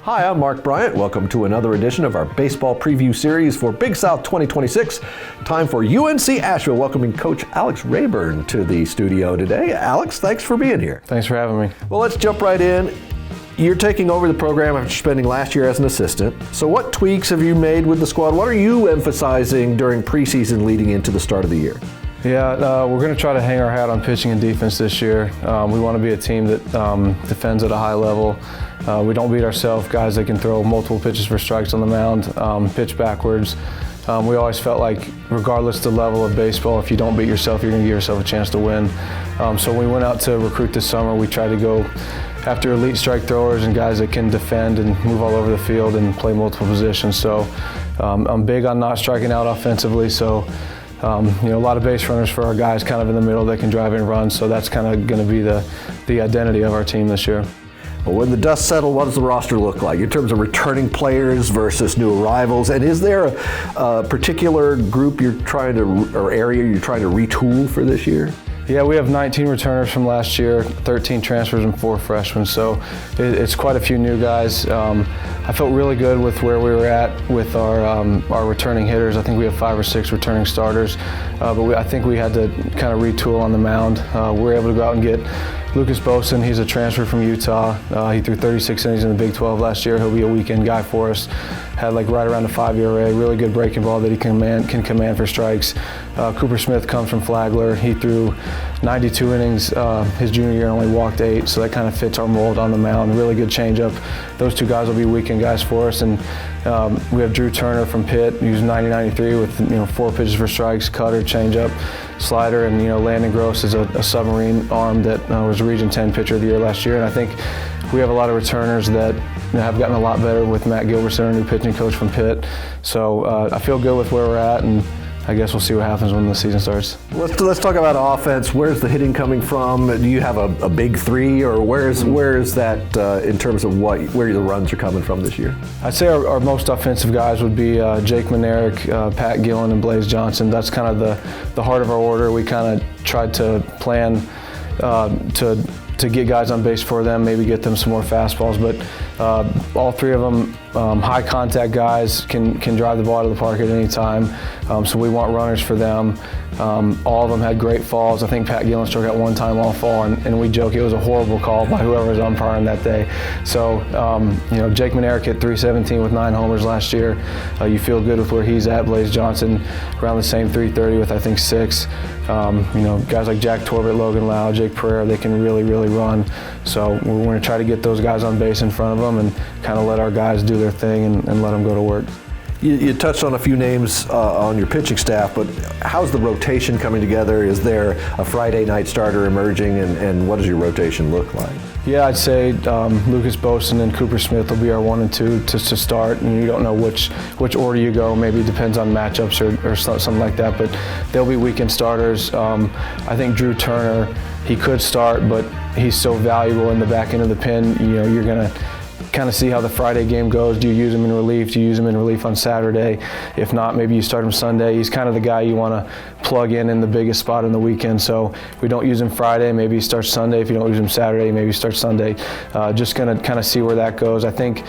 Hi, I'm Mark Bryant. Welcome to another edition of our baseball preview series for Big South 2026. Time for UNC Asheville, welcoming Coach Alex Raburn to the studio today. Alex, thanks for being here. Thanks for having me. Well, let's jump right in. You're taking over the program after spending last year as an assistant. So what tweaks have you made with the squad? What are you emphasizing during preseason leading into the start of the year? Yeah, we're going to try to hang our hat on pitching and defense this year. We want to be a team that defends at a high level. We don't beat ourselves, guys that can throw multiple pitches for strikes on the mound, pitch backwards. We always felt like regardless of the level of baseball, if you don't beat yourself, you're going to give yourself a chance to win. So when we went out to recruit this summer, we tried to go after elite strike throwers and guys that can defend and move all over the field and play multiple positions. So I'm big on not striking out offensively. So a lot of base runners for our guys kind of in the middle that can drive and run. So that's kind of going to be the identity of our team this year. Well, when the dust settles, what does the roster look like in terms of returning players versus new arrivals? And is there a particular group or area you're trying to retool for this year? Yeah, we have 19 returners from last year, 13 transfers and 4 freshmen, so it's quite a few new guys. I felt really good with where we were at with our returning hitters. I think we have 5 or 6 returning starters, but I think we had to kind of retool on the mound. We were able to go out and get Lucas Boson. He's a transfer from Utah. He threw 36 innings in the Big 12 last year. He'll be a weekend guy for us. Had right around a 5 ERA, really good breaking ball that he can command for strikes. Cooper Smith comes from Flagler. He threw 92 innings his junior year and only walked 8, so that kind of fits our mold on the mound. Really good changeup. Those 2 guys will be weekend guys for us. And we have Drew Turner from Pitt, who's 90-93 with 4 pitches for strikes, cutter, changeup, slider, and Landon Gross is a submarine arm that was a Region 10 pitcher of the year last year. And I think we have a lot of returners that have gotten a lot better with Matt Gilbertson, our new pitching coach from Pitt. So I feel good with where we're at, and I guess we'll see what happens when the season starts. Let's talk about offense. Where's the hitting coming from? Do you have a big 3, or where is that in terms of where the runs are coming from this year? I'd say our most offensive guys would be Jake Manerick, Pat Gillen, and Blaze Johnson. That's kind of the heart of our order. We kind of tried to plan to get guys on base for them, maybe get them some more fastballs, but all 3 of them high contact guys, can drive the ball to the park at any time, so we want runners for them. All of them had great falls. I think Pat Gillen struck out 1 time all fall, and we joke it was a horrible call by whoever was umpiring that day. So Jake Manerick hit .317 with 9 homers last year. You feel good with where he's at. Blaze Johnson around the same .330 with I think 6. Guys like Jack Torbett, Logan Lau, Jake Pereira, they can really run. So we're going to try to get those guys on base in front of them and kind of let our guys do their thing and let them go to work. You touched on a few names on your pitching staff, but how's the rotation coming together? Is there a Friday night starter emerging, and what does your rotation look like? Yeah, I'd say Lucas Boson and Cooper Smith will be our 1 and 2 to start, and you don't know which order you go. Maybe it depends on matchups or something like that, but they'll be weekend starters. I think Drew Turner, he could start, but he's so valuable in the back end of the pen. You're going to kind of see how the Friday game goes. Do you use him in relief? Do you use him in relief on Saturday? If not, maybe you start him Sunday. He's kind of the guy you want to plug in the biggest spot in the weekend. So if we don't use him Friday, maybe he starts Sunday. If you don't use him Saturday, maybe he starts Sunday. Just going to kind of see where that goes. I think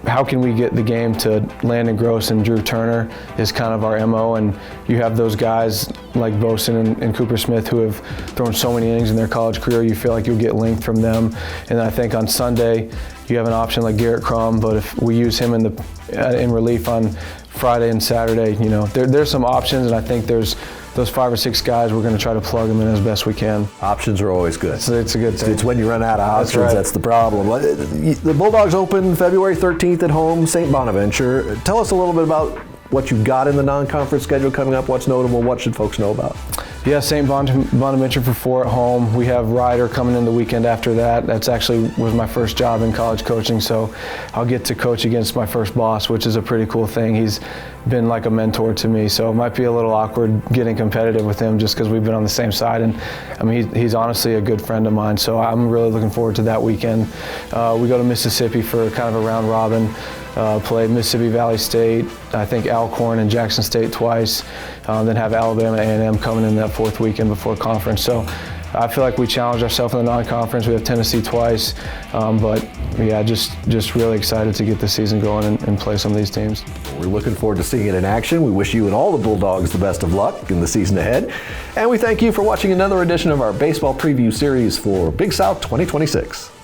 how can we get the game to Landon Gross and Drew Turner is kind of our MO, and you have those guys like Boson and Cooper Smith who have thrown so many innings in their college career. You feel like you'll get length from them. And I think on Sunday you have an option like Garrett Crum, but if we use him in relief on Friday and Saturday, there's some options, and I think there's those 5 or 6 guys, we're going to try to plug them in as best we can. Options are always good. It's a good thing. It's when you run out of options, that's right. That's the problem. The Bulldogs open February 13th at home, St. Bonaventure. Tell us a little bit about what you've got in the non-conference schedule coming up, what's notable, what should folks know about? Yeah, St. Bonaventure for 4 at home. We have Ryder coming in the weekend after that. That's actually was my first job in college coaching, so I'll get to coach against my first boss, which is a pretty cool thing. He's been like a mentor to me, so it might be a little awkward getting competitive with him just because we've been on the same side. And I mean, he's honestly a good friend of mine, so I'm really looking forward to that weekend. We go to Mississippi for kind of a round robin. Play Mississippi Valley State, I think Alcorn and Jackson State twice, then have Alabama A&M coming in that 4th weekend before conference. So I feel like we challenged ourselves in the non-conference. We have Tennessee twice, but yeah, just really excited to get the season going and play some of these teams. We're looking forward to seeing it in action. We wish you and all the Bulldogs the best of luck in the season ahead. And we thank you for watching another edition of our baseball preview series for Big South 2026.